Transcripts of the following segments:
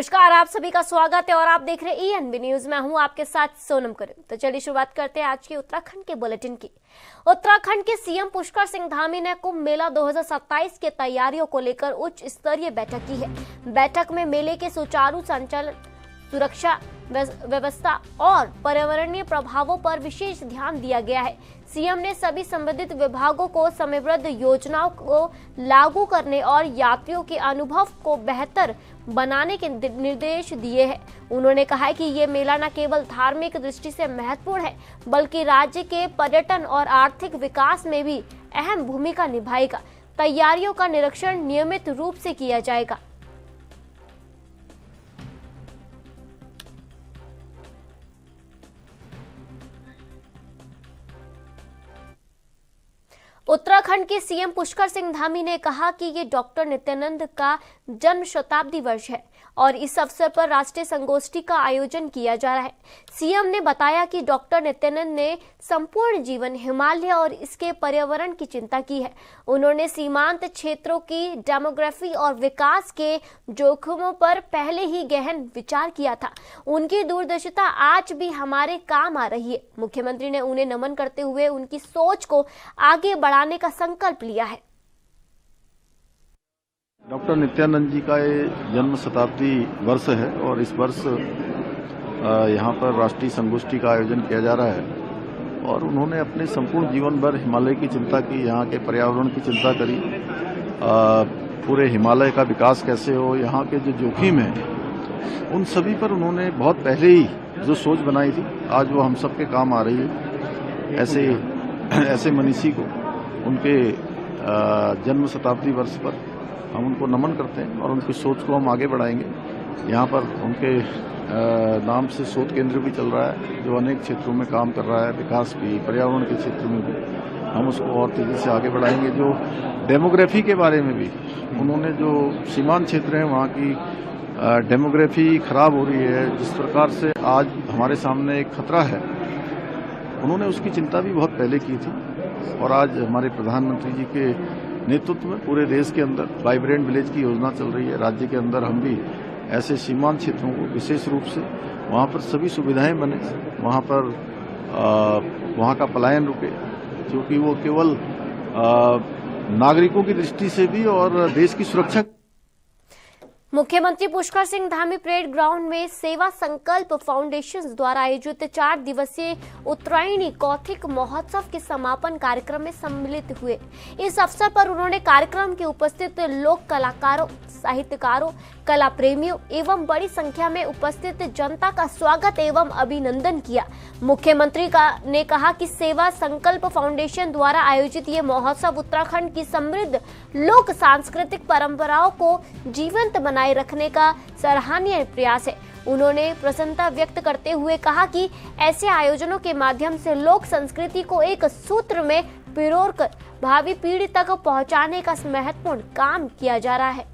नमस्कार, आप सभी का स्वागत है और आप देख रहे हैं ईएनबी न्यूज। मैं हूं आपके साथ सोनम करीम। तो चलिए शुरुआत करते हैं आज के उत्तराखंड के बुलेटिन की। उत्तराखंड के सीएम पुष्कर सिंह धामी ने कुंभ मेला 2027 की तैयारियों को लेकर उच्च स्तरीय बैठक की है। बैठक में मेले के सुचारू संचालन, सुरक्षा व्यवस्था और पर्यावरणीय प्रभावों पर विशेष ध्यान दिया गया है। सीएम ने सभी संबंधित विभागों को समयबद्ध योजनाओं को लागू करने और यात्रियों के अनुभव को बेहतर बनाने के निर्देश दिए हैं। उन्होंने कहा कि ये मेला न केवल धार्मिक दृष्टि से महत्वपूर्ण है, बल्कि राज्य के पर्यटन और आर्थिक विकास में भी अहम भूमिका निभाएगा। तैयारियों का निरीक्षण नियमित रूप से किया जाएगा। उत्तराखंड के सीएम पुष्कर सिंह धामी ने कहा कि ये डॉक्टर नित्यानंद का जन्म शताब्दी वर्ष है और इस अवसर पर राष्ट्रीय संगोष्ठी का आयोजन किया जा रहा है। सीएम ने बताया कि डॉक्टर नित्यानंद ने संपूर्ण जीवन हिमालय और इसके पर्यावरण की चिंता की है। उन्होंने सीमांत क्षेत्रों की डेमोग्राफी और विकास के जोखिमों पर पहले ही गहन विचार किया था। उनकी दूरदर्शिता आज भी हमारे काम आ रही है। मुख्यमंत्री ने उन्हें नमन करते हुए उनकी सोच को आगे बढ़ाने का संकल्प लिया है। डॉक्टर नित्यानंद जी का ये जन्म शताब्दी वर्ष है और इस वर्ष यहाँ पर राष्ट्रीय संगोष्ठी का आयोजन किया जा रहा है और उन्होंने अपने संपूर्ण जीवन भर हिमालय की चिंता की, यहाँ के पर्यावरण की चिंता करी, पूरे हिमालय का विकास कैसे हो, यहाँ के जो जोखिम हैं उन सभी पर उन्होंने बहुत पहले ही जो सोच बनाई थी, आज वो हम सब के काम आ रही है। ऐसे मनीषी को उनके जन्म शताब्दी वर्ष पर हम उनको नमन करते हैं और उनकी सोच को हम आगे बढ़ाएंगे। यहाँ पर उनके नाम से शोध केंद्र भी चल रहा है जो अनेक क्षेत्रों में काम कर रहा है, विकास भी, पर्यावरण के क्षेत्र में भी हम उसको और तेजी से आगे बढ़ाएंगे। जो डेमोग्राफी के बारे में भी उन्होंने, जो सीमांत क्षेत्र हैं वहाँ की डेमोग्राफी खराब हो रही है, जिस प्रकार से आज हमारे सामने एक खतरा है, उन्होंने उसकी चिंता भी बहुत पहले की थी और आज हमारे प्रधानमंत्री जी के नेतृत्व में पूरे देश के अंदर वाइब्रेंट विलेज की योजना चल रही है। राज्य के अंदर हम भी ऐसे सीमांत क्षेत्रों को विशेष रूप से वहाँ पर सभी सुविधाएं बने, वहाँ पर वहाँ का पलायन रुके, क्योंकि वो केवल नागरिकों की दृष्टि से भी और देश की सुरक्षा। मुख्यमंत्री पुष्कर सिंह धामी परेड ग्राउंड में सेवा संकल्प फाउंडेशन द्वारा आयोजित 4 दिवसीय उत्तरायणी कौथिक महोत्सव के समापन कार्यक्रम में सम्मिलित हुए। इस अवसर पर उन्होंने कार्यक्रम के उपस्थित लोक कलाकारों, साहित्यकारों, कला प्रेमियों एवं बड़ी संख्या में उपस्थित जनता का स्वागत एवं अभिनंदन किया। मुख्यमंत्री ने कहा कि सेवा संकल्प फाउंडेशन द्वारा आयोजित ये महोत्सव उत्तराखंड की समृद्ध लोक सांस्कृतिक परंपराओं को जीवंत बनाए रखने का सराहनीय प्रयास है। उन्होंने प्रसन्नता व्यक्त करते हुए कहा कि ऐसे आयोजनों के माध्यम से लोक संस्कृति को एक सूत्र में पिरोकर भावी पीढ़ी तक पहुंचाने का महत्वपूर्ण काम किया जा रहा है।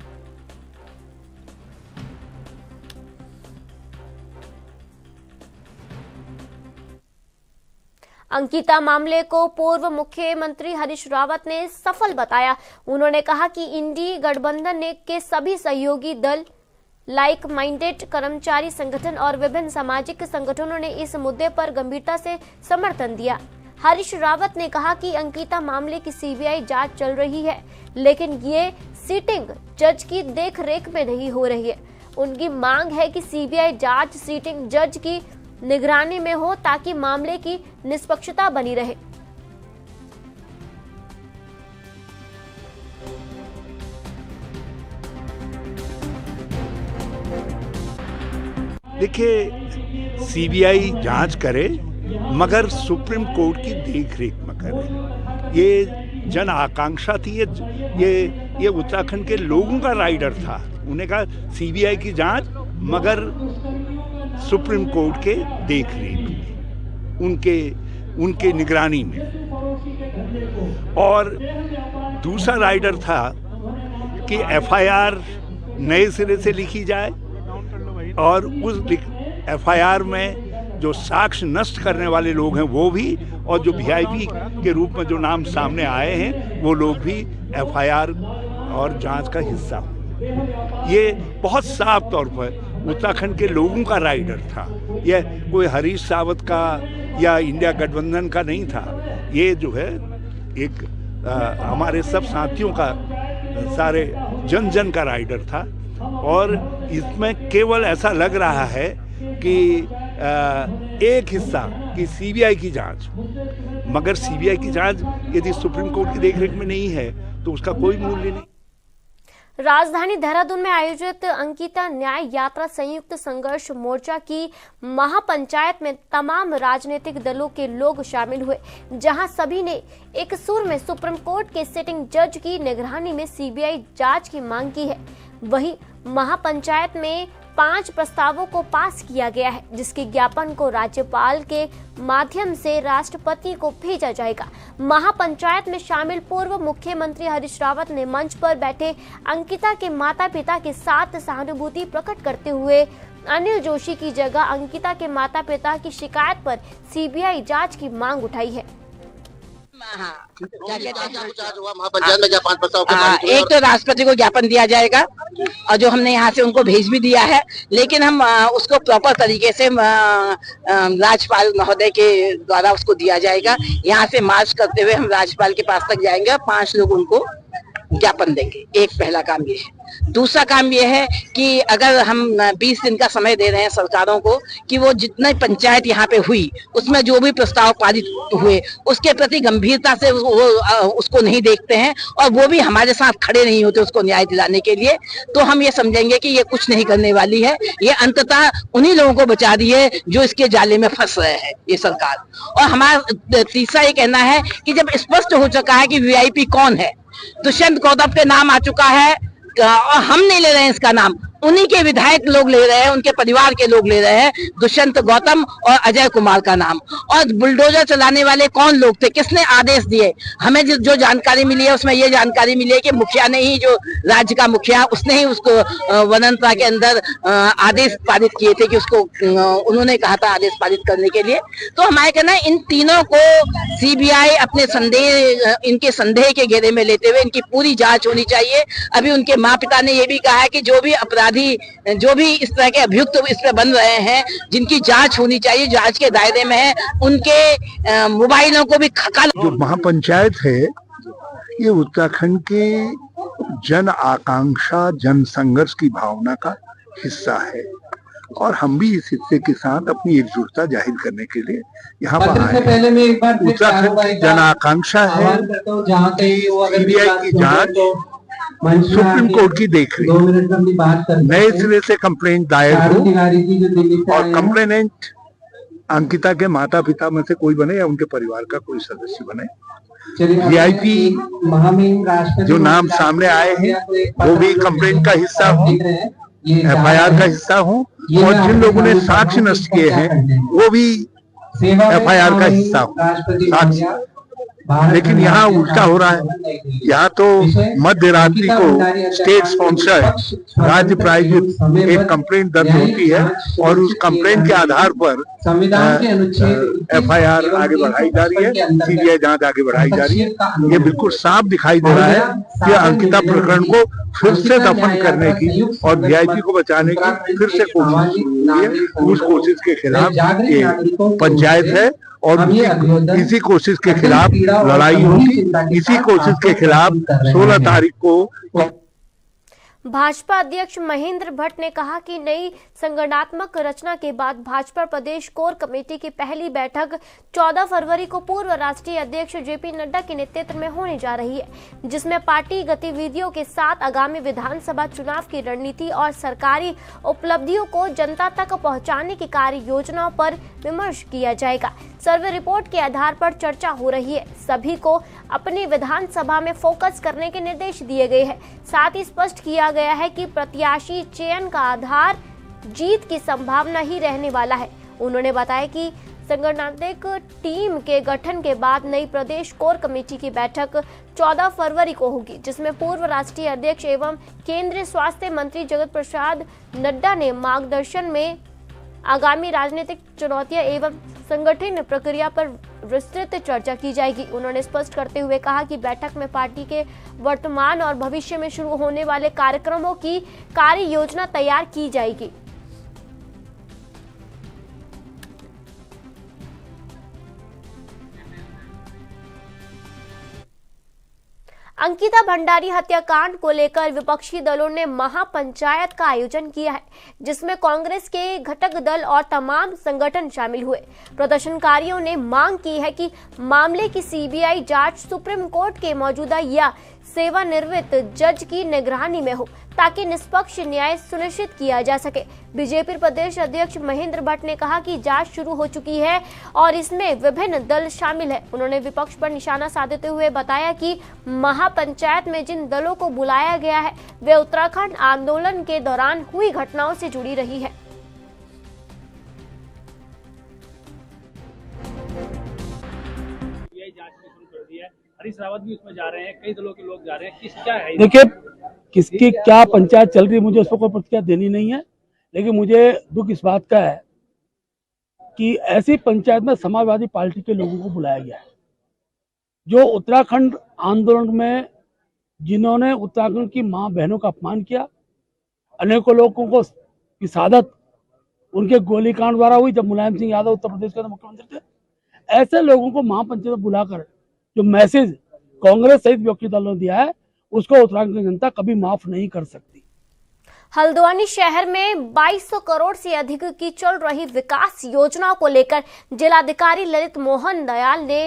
अंकिता मामले को पूर्व मुख्यमंत्री हरीश रावत ने सफल बताया। उन्होंने कहा कि इंडी गठबंधन के सभी सहयोगी दल, लाइक माइंडेड कर्मचारी संगठन और विभिन्न सामाजिक संगठनों ने इस मुद्दे पर गंभीरता से समर्थन दिया। हरीश रावत ने कहा कि अंकिता मामले की सीबीआई जांच चल रही है, लेकिन ये सीटिंग जज की देखरेख में नहीं हो रही है। उनकी मांग है कि सीबीआई जांच सीटिंग जज की निगरानी में हो ताकि मामले की निष्पक्षता बनी रहे। देखिए, सीबीआई जांच करे मगर सुप्रीम कोर्ट की देखरेख में करे। ये जन आकांक्षा थी, ये उत्तराखंड के लोगों का राइडर था। उन्हें कहा सीबीआई की जांच मगर सुप्रीम कोर्ट के देखरेख में, उनके निगरानी में। और दूसरा राइडर था कि एफआईआर नए सिरे से लिखी जाए और उस एफआईआर में जो साक्ष्य नष्ट करने वाले लोग हैं वो भी, और जो वीआईपी के रूप में जो नाम सामने आए हैं वो लोग भी एफआईआर और जांच का हिस्सा हो। ये बहुत साफ तौर पर उत्तराखंड के लोगों का राइडर था। यह कोई हरीश सावत का या इंडिया गठबंधन का नहीं था। ये जो है एक हमारे सब साथियों का, सारे जन जन का राइडर था। और इसमें केवल ऐसा लग रहा है कि एक हिस्सा कि सीबीआई की जांच, मगर सीबीआई की जांच यदि सुप्रीम कोर्ट की देखरेख में नहीं है तो उसका कोई मूल्य नहीं। राजधानी देहरादून में आयोजित अंकिता न्याय यात्रा संयुक्त संघर्ष मोर्चा की महापंचायत में तमाम राजनीतिक दलों के लोग शामिल हुए, जहां सभी ने एक सुर में सुप्रीम कोर्ट के सिटिंग जज की निगरानी में सीबीआई जांच की मांग की है। वहीं महापंचायत में 5 प्रस्तावों को पास किया गया है, जिसके ज्ञापन को राज्यपाल के माध्यम से राष्ट्रपति को भेजा जाएगा। महापंचायत में शामिल पूर्व मुख्यमंत्री हरीश रावत ने मंच पर बैठे अंकिता के माता पिता के साथ सहानुभूति प्रकट करते हुए अनिल जोशी की जगह अंकिता के माता पिता की शिकायत पर सीबीआई जांच की मांग उठाई है। महापंचायत में क्या 5 प्रस्ताव एक तो राष्ट्रपति को ज्ञापन दिया जाएगा और जो हमने यहाँ से उनको भेज भी दिया है, लेकिन हम उसको प्रॉपर तरीके से राज्यपाल महोदय के द्वारा उसको दिया जाएगा। यहाँ से मार्च करते हुए हम राज्यपाल के पास तक जाएंगे और 5 लोग उनको ज्ञापन देंगे। एक पहला काम ये है। दूसरा काम ये है कि अगर हम 20 दिन का समय दे रहे हैं सरकारों को कि वो जितने पंचायत यहाँ पे हुई उसमें जो भी प्रस्ताव पारित हुए उसके प्रति गंभीरता से वो उसको नहीं देखते हैं और वो भी हमारे साथ खड़े नहीं होते उसको न्याय दिलाने के लिए, तो हम ये समझेंगे कि ये कुछ नहीं करने वाली है। ये अंततः उन्हीं लोगों को बचा रही है जो इसके जाले में फंस रहे हैं ये सरकार। और हमारा तीसरा ये कहना है कि जब स्पष्ट हो चुका है कि वीआईपी कौन है, दुष्यंत गौतम के नाम आ चुका है और हम नहीं ले रहे हैं इसका नाम, उन्हीं के विधायक लोग ले रहे हैं, उनके परिवार के लोग ले रहे हैं, दुष्यंत गौतम और अजय कुमार का नाम। और बुलडोजर चलाने वाले कौन लोग थे, किसने आदेश दिए? हमें जो जानकारी मिली है उसमें ये जानकारी मिली है कि मुखिया ने ही, जो राज्य का मुखिया, उसने ही उसको वनंता के अंदर आदेश पारित किए थे कि उसको उन्होंने कहा था आदेश पारित करने के लिए। तो हमारे कहना है इन तीनों को सीबीआई अपने इनके संदेह के घेरे में लेते हुए इनकी पूरी जांच होनी चाहिए। अभी उनके माँ पिता ने ये भी कहा है कि जो भी अपराधी, जो भी इस तरह के अभियुक्त इस पर बन रहे हैं, जिनकी जांच होनी चाहिए, जांच के दायरे में है, उनके मोबाइलों को भी खकाल। जो महापंचायत है ये उत्तराखंड के जन आकांक्षा, जन संघर्ष की भावना का हिस्सा है और हम भी इस हिस्से के साथ अपनी एकजुटता जाहिर करने के लिए यहाँ पर आए हैं। उत्तराखंड की जन आकांक्षा है कि सीबीआई की जांच सुप्रीम कोर्ट की देखरेख, नए सिरे से कंप्लेंट दायर हो और कंप्लेनेंट अंकिता के माता पिता में से कोई बने या उनके परिवार का कोई सदस्य बने। वीआईपी जो नाम सामने आए हैं वो भी कंप्लेंट का हिस्सा हो, एफआईआर का हिस्सा हो, और जिन लोगों ने साक्ष्य नष्ट किए हैं वो भी एफआईआर का हिस्सा हो, साक्ष्य। लेकिन यहाँ उल्टा हो रहा है। यहाँ तो मध्य रात्रि को स्टेट स्पॉन्सर्ड, राज्य प्रायोजित एक कंप्लेंट दर्ज होती है और उस कंप्लेंट के आधार पर एफआईआर आगे बढ़ाई जा रही है, सीबीआई जांच आगे बढ़ाई जा रही है। ये बिल्कुल साफ दिखाई दे रहा है कि अंकिता प्रकरण को फिर से दफन करने की और वीआईपी को बचाने की फिर से कोशिश शुरू हुई है। उस कोशिश के खिलाफ ये पंचायत है और इसी कोशिश के खिलाफ लड़ाई होगी। इसी कोशिश के खिलाफ 16 तारीख को भाजपा अध्यक्ष महेंद्र भट्ट ने कहा कि नई संगठनात्मक रचना के बाद भाजपा प्रदेश कोर कमेटी की पहली बैठक 14 फरवरी को पूर्व राष्ट्रीय अध्यक्ष जेपी नड्डा के नेतृत्व में होने जा रही है, जिसमें पार्टी गतिविधियों के साथ आगामी विधानसभा चुनाव की रणनीति और सरकारी उपलब्धियों को जनता तक पहुंचाने की कार्य योजनाओं पर विमर्श किया जाएगा। सर्वे रिपोर्ट के आधार पर चर्चा हो रही है। सभी को अपनी विधानसभा में फोकस करने के निर्देश दिए गए हैं। साथ ही स्पष्ट किया गया है कि प्रत्याशी चयन का आधार जीत की संभावना ही रहने वाला है। उन्होंने बताया कि संगठनात्मक टीम के गठन के बाद नई प्रदेश कोर कमेटी की बैठक 14 फरवरी को होगी, जिसमें पूर्व राष्ट्रीय अध्यक्ष एवं केंद्रीय स्वास्थ्य मंत्री जगत प्रसाद नड्डा ने मार्गदर्शन में आगामी राजनीतिक चुनौतियां एवं संगठन प्रक्रिया पर विस्तृत चर्चा की जाएगी। उन्होंने स्पष्ट करते हुए कहा कि बैठक में पार्टी के वर्तमान और भविष्य में शुरू होने वाले कार्यक्रमों की कार्य योजना तैयार की जाएगी। अंकिता भंडारी हत्याकांड को लेकर विपक्षी दलों ने महापंचायत का आयोजन किया है, जिसमें कांग्रेस के घटक दल और तमाम संगठन शामिल हुए। प्रदर्शनकारियों ने मांग की है कि मामले की सीबीआई जांच सुप्रीम कोर्ट के मौजूदा या सेवानिवृत्त जज की निगरानी में हो, ताकि निष्पक्ष न्याय सुनिश्चित किया जा सके। बीजेपी प्रदेश अध्यक्ष महेंद्र भट्ट ने कहा कि जांच शुरू हो चुकी है और इसमें विभिन्न दल शामिल है। उन्होंने विपक्ष पर निशाना साधते हुए बताया कि महापंचायत में जिन दलों को बुलाया गया है वे उत्तराखंड आंदोलन के दौरान हुई घटनाओं से जुड़ी रही है। हरीश रावत भी उसमें जा रहे हैं, कई दलों के लोग जा रहे हैं, क्या है? देखिए, किसकी क्या पंचायत चल रही है मुझे उस पर कोई प्रतिक्रिया देनी नहीं है, लेकिन मुझे दुख इस बात का है कि ऐसी पंचायत में समाजवादी पार्टी के लोगों को बुलाया गया है, जो उत्तराखंड आंदोलन में जिन्होंने उत्तराखंड की मां बहनों का अपमान किया, अनेकों लोगों को की शहादत उनके गोलीकांड द्वारा हुई जब मुलायम सिंह यादव उत्तर प्रदेश के मुख्यमंत्री थे। ऐसे लोगों को महापंचायत बुलाकर जो मैसेज कांग्रेस सहित विपक्षी दलों ने दिया है, उसको उत्तराखंड की जनता कभी माफ नहीं कर सकती। हल्द्वानी शहर में 2200 करोड़ से अधिक की चल रही विकास योजनाओं को लेकर जिलाधिकारी ललित मोहन दयाल ने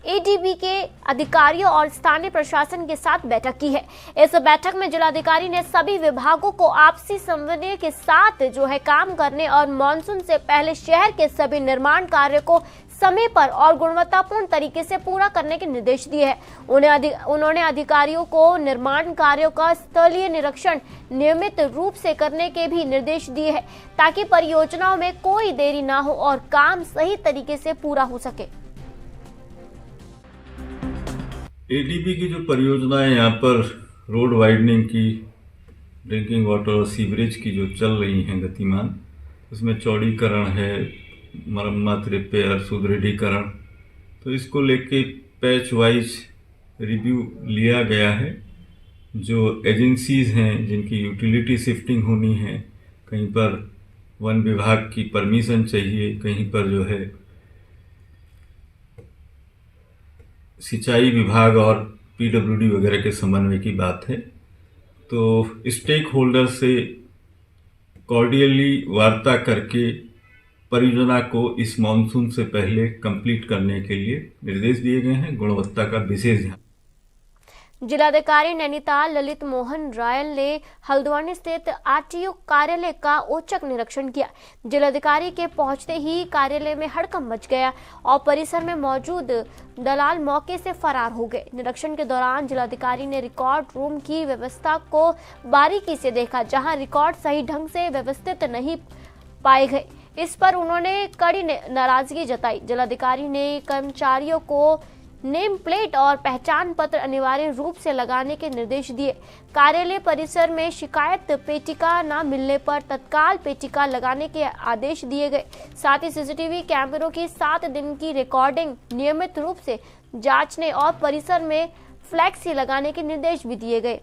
एडीबी के अधिकारियों और स्थानीय प्रशासन के साथ बैठक की है। इस बैठक में जिलाधिकारी ने सभी विभागों को आपसी समन्वय के साथ जो है काम करने और मानसून से पहले शहर के सभी निर्माण कार्य को समय पर और गुणवत्तापूर्ण तरीके से पूरा करने के निर्देश दिए हैं। उन्होंने अधिकारियों को निर्माण कार्यों का स्थलीय निरीक्षण नियमित रूप से करने के भी निर्देश दिए हैं, ताकि परियोजनाओं में कोई देरी ना हो और काम सही तरीके से पूरा हो सके। एडीबी की जो परियोजनाएं यहाँ पर रोड वाइडनिंग की, ड्रिंकिंग वाटर और सीवरेज की जो चल रही हैं गतिमान, उसमें चौड़ीकरण है, मरम्मत, रिपेयर, सुदृढ़ीकरण, तो इसको लेके पैच वाइज रिव्यू लिया गया है। जो एजेंसीज हैं जिनकी यूटिलिटी शिफ्टिंग होनी है, कहीं पर वन विभाग की परमिशन चाहिए, कहीं पर जो है सिंचाई विभाग और पीडब्ल्यूडी वगैरह के समन्वय की बात है, तो स्टेक होल्डर से कॉर्डियली वार्ता करके परियोजना को इस मानसून से पहले कंप्लीट करने के लिए निर्देश दिए गए हैं। गुणवत्ता का विशेष ध्यान। जिलाधिकारी नैनीताल ललित मोहन रायल ने हल्द्वानी स्थित आरटीओ कार्यालय का औचक निरीक्षण किया। जिलाधिकारी के पहुंचते ही कार्यालय में हड़कंप मच गया और परिसर में मौजूद दलाल मौके से फरार हो गए। निरीक्षण के दौरान जिलाधिकारी ने रिकॉर्ड रूम की व्यवस्था को बारीकी से देखा, जहां रिकॉर्ड सही ढंग से व्यवस्थित नहीं पाए गए। इस पर उन्होंने कड़ी नाराजगी जताई। जिलाधिकारी ने कर्मचारियों को नेम प्लेट और पहचान पत्र अनिवार्य रूप से लगाने के निर्देश दिए। कार्यालय परिसर में शिकायत पेटिका न मिलने पर तत्काल पेटिका लगाने के आदेश दिए गए। साथ ही सीसीटीवी कैमरों की 7 दिन की रिकॉर्डिंग नियमित रूप से जांचने और परिसर में फ्लैक्सी लगाने के निर्देश भी दिए गए।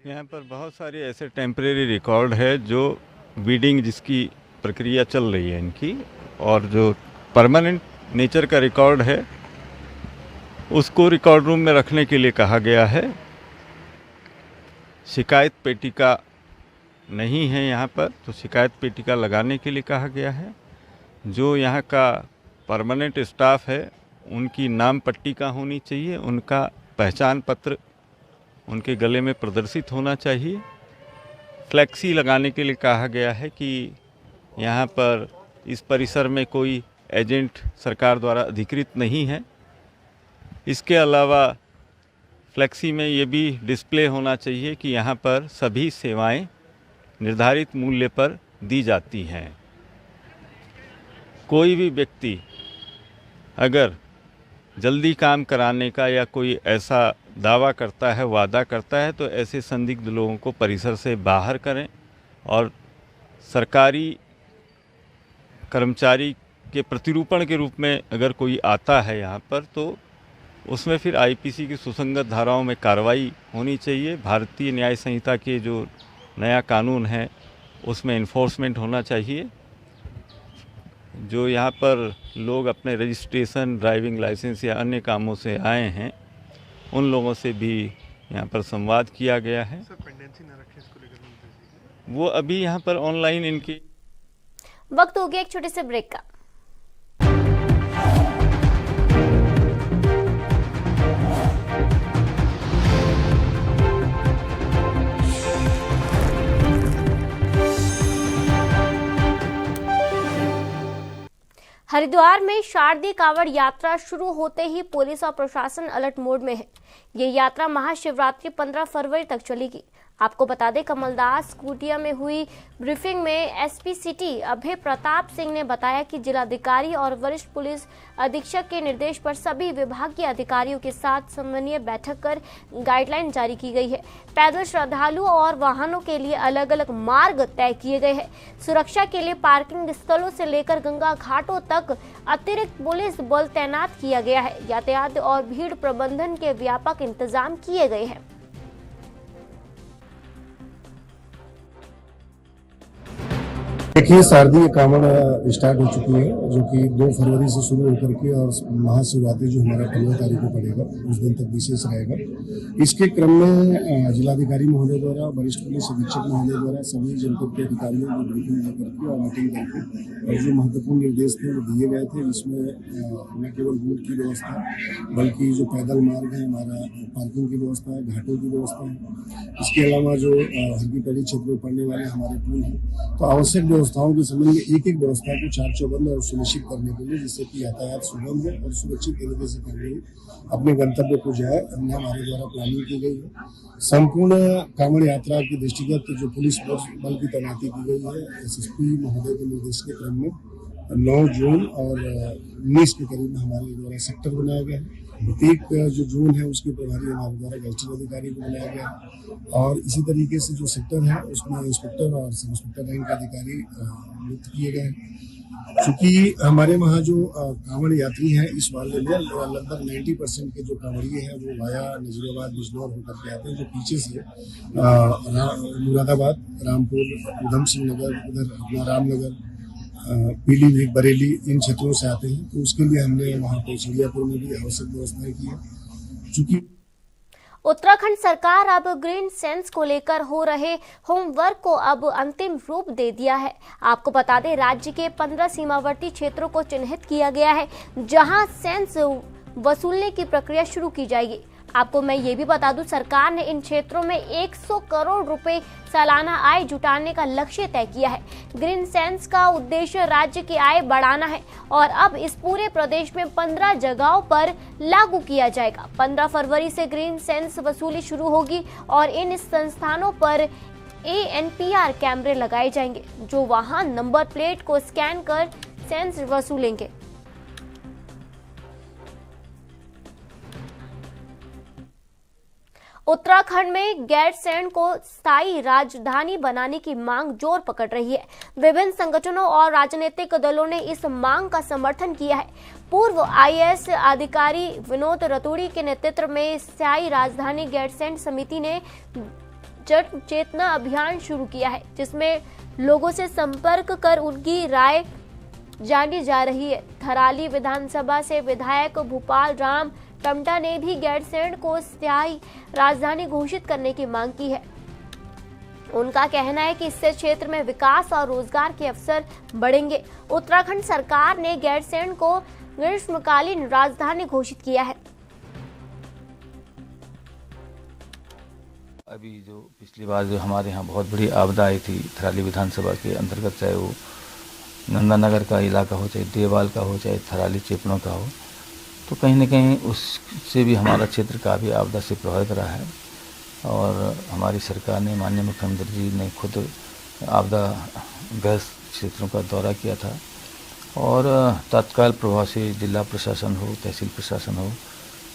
यहाँ पर बहुत सारे ऐसे टेम्परेरी रिकॉर्ड है जो वीडिंग जिसकी प्रक्रिया चल रही है इनकी, और जो परमानेंट नेचर का रिकॉर्ड है उसको रिकॉर्ड रूम में रखने के लिए कहा गया है। शिकायत पेटिका नहीं है यहाँ पर, तो शिकायत पेटिका लगाने के लिए कहा गया है। जो यहाँ का परमानेंट स्टाफ है उनकी नाम पट्टिका होनी चाहिए, उनका पहचान पत्र उनके गले में प्रदर्शित होना चाहिए। फ्लैक्सी लगाने के लिए कहा गया है कि यहाँ पर इस परिसर में कोई एजेंट सरकार द्वारा अधिकृत नहीं है। इसके अलावा फ्लैक्सी में ये भी डिस्प्ले होना चाहिए कि यहाँ पर सभी सेवाएं निर्धारित मूल्य पर दी जाती हैं। कोई भी व्यक्ति अगर जल्दी काम कराने का या कोई ऐसा दावा करता है, वादा करता है, तो ऐसे संदिग्ध लोगों को परिसर से बाहर करें और सरकारी कर्मचारी के प्रतिरूपण के रूप में अगर कोई आता है यहाँ पर, तो उसमें फिर आईपीसी की सुसंगत धाराओं में कार्रवाई होनी चाहिए। भारतीय न्याय संहिता के जो नया कानून है उसमें इन्फोर्समेंट होना चाहिए। जो यहाँ पर लोग अपने रजिस्ट्रेशन, ड्राइविंग लाइसेंस या अन्य कामों से आए हैं, उन लोगों से भी यहाँ पर संवाद किया गया है। वो अभी यहाँ पर ऑनलाइन इनकी। वक्त हो गया एक छोटे से ब्रेक का। हरिद्वार में शारदीय कांवड़ यात्रा शुरू होते ही पुलिस और प्रशासन अलर्ट मोड में है। ये यात्रा महाशिवरात्रि 15 फरवरी तक चलेगी। आपको बता दें, कमलदास कुटिया में हुई ब्रीफिंग में एसपी सिटी अभय प्रताप सिंह ने बताया कि जिलाधिकारी और वरिष्ठ पुलिस अधीक्षक के निर्देश पर सभी विभागीय अधिकारियों के साथ समन्वय बैठक कर गाइडलाइन जारी की गई है। पैदल श्रद्धालुओं और वाहनों के लिए अलग अलग मार्ग तय किए गए हैं। सुरक्षा के लिए पार्किंग स्थलों से लेकर गंगा घाटों तक अतिरिक्त पुलिस बल तैनात किया गया है। यातायात और भीड़ प्रबंधन के व्यापक इंतजाम किए गए हैं। देखिए, शारदीय कांवड़ स्टार्ट हो चुकी है, जो कि 2 फरवरी से शुरू होकर के और महाशिवरात्रि जो हमारा 15 तारीख को पड़ेगा, उस दिन तक विशेष रहेगा। इसके क्रम में जिलाधिकारी महोदय द्वारा, वरिष्ठ पुलिस अधीक्षक महोदय द्वारा सभी जनपद के अधिकारियों को ब्रीफिंग लेकर के और मीटिंग करके और जो महत्वपूर्ण निर्देश थे वो दिए गए थे। इसमें न केवल रूट की व्यवस्था, बल्कि जो पैदल मार्ग है, हमारा पार्किंग की व्यवस्था है, घाटों की व्यवस्था है। इसके अलावा जो हल्की पहाड़ी क्षेत्र में पड़ने वाले हमारे पुल हैं, तो आवश्यक व्यवस्थाओं के संबंध में एक एक व्यवस्था को चाक चौबंद और सुनिश्चित करने के लिए, जिससे कि यातायात सुगम है और सुरक्षित तरीके से करने अपने गंतव्य को जाए, हमने हमारे द्वारा प्लानिंग की गई है। संपूर्ण कांवड़ यात्रा के दृष्टिगत जो पुलिस बल की तैनाती की गई है, एसएसपी महोदय के निर्देश के क्रम में 9 जोन और 19 के करीब हमारे द्वारा सेक्टर बनाया गया है। प्रत्येक जो जोन है उसके प्रभारी हमारे द्वारा गैजेटेड अधिकारी को बनाया गया है और इसी तरीके से जो सेक्टर है उसमें इंस्पेक्टर और सब इंस्पेक्टर रैंक के अधिकारी नियुक्त किए गए हैं। चूंकि हमारे वहाँ जो कांवड़ यात्री हैं, इस वाले में लगभग 90% के जो कांवड़िए हैं वो वाया नजीराबाद, बिजनौर होकर के आते हैं, जो पीछे से मुरादाबाद, रामपुर, उधम सिंह नगर, उधर अपना रामनगर, पीलीभीत, बरेली, इन क्षेत्रों से आते हैं। तो उसके लिए हमने वहाँ पे चिड़ियापुर में भी आवश्यक व्यवस्थाएं की है। चूंकि उत्तराखंड सरकार अब ग्रीन सेंस को लेकर हो रहे होमवर्क को अब अंतिम रूप दे दिया है। आपको बता दें, राज्य के 15 सीमावर्ती क्षेत्रों को चिन्हित किया गया है, जहां सेंस वसूलने की प्रक्रिया शुरू की जाएगी। आपको मैं ये भी बता दूं, सरकार ने इन क्षेत्रों में 100 करोड़ रुपए सालाना आय जुटाने का लक्ष्य तय किया है। ग्रीन सेंस का उद्देश्य राज्य की आय बढ़ाना है और अब इस पूरे प्रदेश में 15 जगहों पर लागू किया जाएगा। 15 फरवरी से ग्रीन सेंस वसूली शुरू होगी और इन संस्थानों पर ANPR कैमरे लगाए जाएंगे, जो वाहन नंबर प्लेट को स्कैन कर सेंस वसूलेंगे। उत्तराखंड में गैरसैंण को स्थायी राजधानी बनाने की मांग जोर पकड़ रही है। विभिन्न संगठनों और राजनीतिक दलों ने इस मांग का समर्थन किया है। पूर्व IAS अधिकारी विनोद रतूड़ी के नेतृत्व में स्थायी राजधानी गैरसैंण समिति ने जन चेतना अभियान शुरू किया है, जिसमें लोगों से संपर्क कर उनकी राय जानी जा रही है। थराली विधानसभा से विधायक भूपाल राम टमटा ने भी गैरसैंण को स्थायी राजधानी घोषित करने की मांग की है। उनका कहना है कि इससे क्षेत्र में विकास और रोजगार के अवसर बढ़ेंगे। उत्तराखंड सरकार ने गैरसैंण को ग्रीष्मकालीन राजधानी घोषित किया है। अभी जो पिछली बार जो हमारे यहाँ बहुत बड़ी आपदा आई थी थराली विधानसभा के अंतर्गत, चाहे वो नंदानगर का इलाका हो, चाहे देवाल का हो, चाहे थराली चिपड़ों का हो, तो कहीं न कहीं उससे भी हमारा क्षेत्र काफ़ी आपदा से प्रभावित रहा है। और हमारी सरकार ने, माननीय मुख्यमंत्री जी ने खुद आपदा ग्रस्त क्षेत्रों का दौरा किया था और तत्काल प्रभाव से जिला प्रशासन हो, तहसील प्रशासन हो,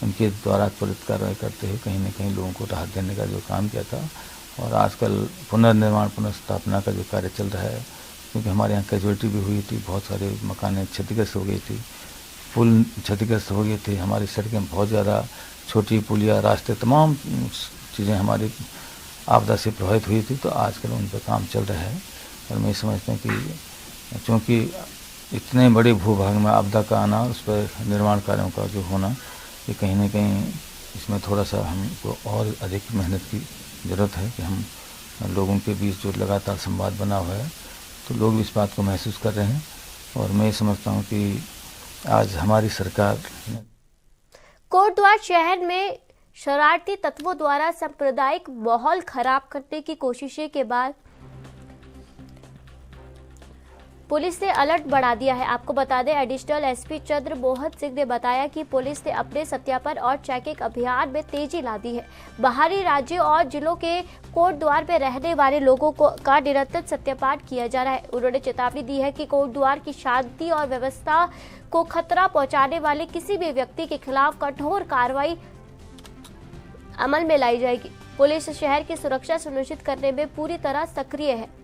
उनके द्वारा त्वरित कार्रवाई करते हुए कहीं न कहीं लोगों को राहत देने का जो काम किया था। और आजकल पुनर्निर्माण, पुनर्स्थापना का जो कार्य चल रहा है, क्योंकि हमारे यहाँ कैजुअलिटी भी हुई थी, बहुत सारे मकानें क्षतिग्रस्त हो गई थी, पुल क्षतिग्रस्त हो गए थे, हमारी सड़कें बहुत ज़्यादा, छोटी पुलिया, रास्ते, तमाम चीज़ें हमारी आपदा से प्रभावित हुई थी। तो आजकल उन पर काम चल रहा है और मैं समझता हूँ कि चूँकि इतने बड़े भूभाग में आपदा का आना, उस पर निर्माण कार्यों का जो होना, ये कहीं ना कहीं इसमें थोड़ा सा हमको और अधिक मेहनत की ज़रूरत है कि हम लोगों के बीच जो लगातार संवाद बना हुआ है, तो लोग इस बात को महसूस कर रहे हैं। और मैं समझता हूँ कि आज हमारी सरकार कोटद्वार शहर में शरारती तत्वों द्वारा सांप्रदायिक माहौल खराब करने की कोशिशें के बाद पुलिस ने अलर्ट बढ़ा दिया है। आपको बता दें, एडिशनल एसपी चंद्र मोहन सिंह ने बताया कि पुलिस ने अपने सत्यापन और चेकिंग अभियान में तेजी ला दी है। बाहरी राज्यों और जिलों के कोटद्वार में रहने वाले लोगों का निरंतर सत्यापन किया जा रहा है। उन्होंने चेतावनी दी है कि कोटद्वार की शांति और व्यवस्था को खतरा पहुंचाने वाले किसी भी व्यक्ति के खिलाफ कठोर कार्रवाई अमल में लाई जाएगी। पुलिस शहर की सुरक्षा सुनिश्चित करने में पूरी तरह सक्रिय है।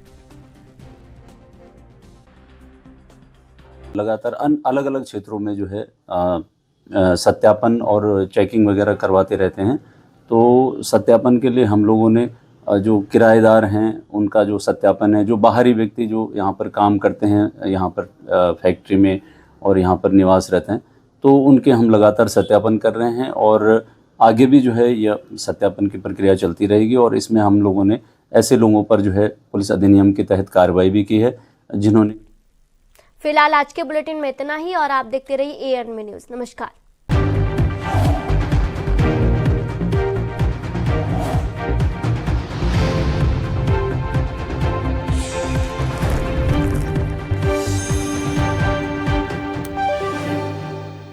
लगातार अलग अलग क्षेत्रों में जो है सत्यापन और चेकिंग वगैरह करवाते रहते हैं। तो सत्यापन के लिए हम लोगों ने जो किराएदार हैं उनका जो सत्यापन है, जो बाहरी व्यक्ति जो यहाँ पर काम करते हैं, यहाँ पर फैक्ट्री में और यहाँ पर निवास रहते हैं, तो उनके हम लगातार सत्यापन कर रहे हैं। और आगे भी जो है यह सत्यापन की प्रक्रिया चलती रहेगी। और इसमें हम लोगों ने ऐसे लोगों पर जो है पुलिस अधिनियम के तहत कार्रवाई भी की है जिन्होंने। फिलहाल आज के बुलेटिन में इतना ही और आप देखते रहिए ANM न्यूज़। नमस्कार।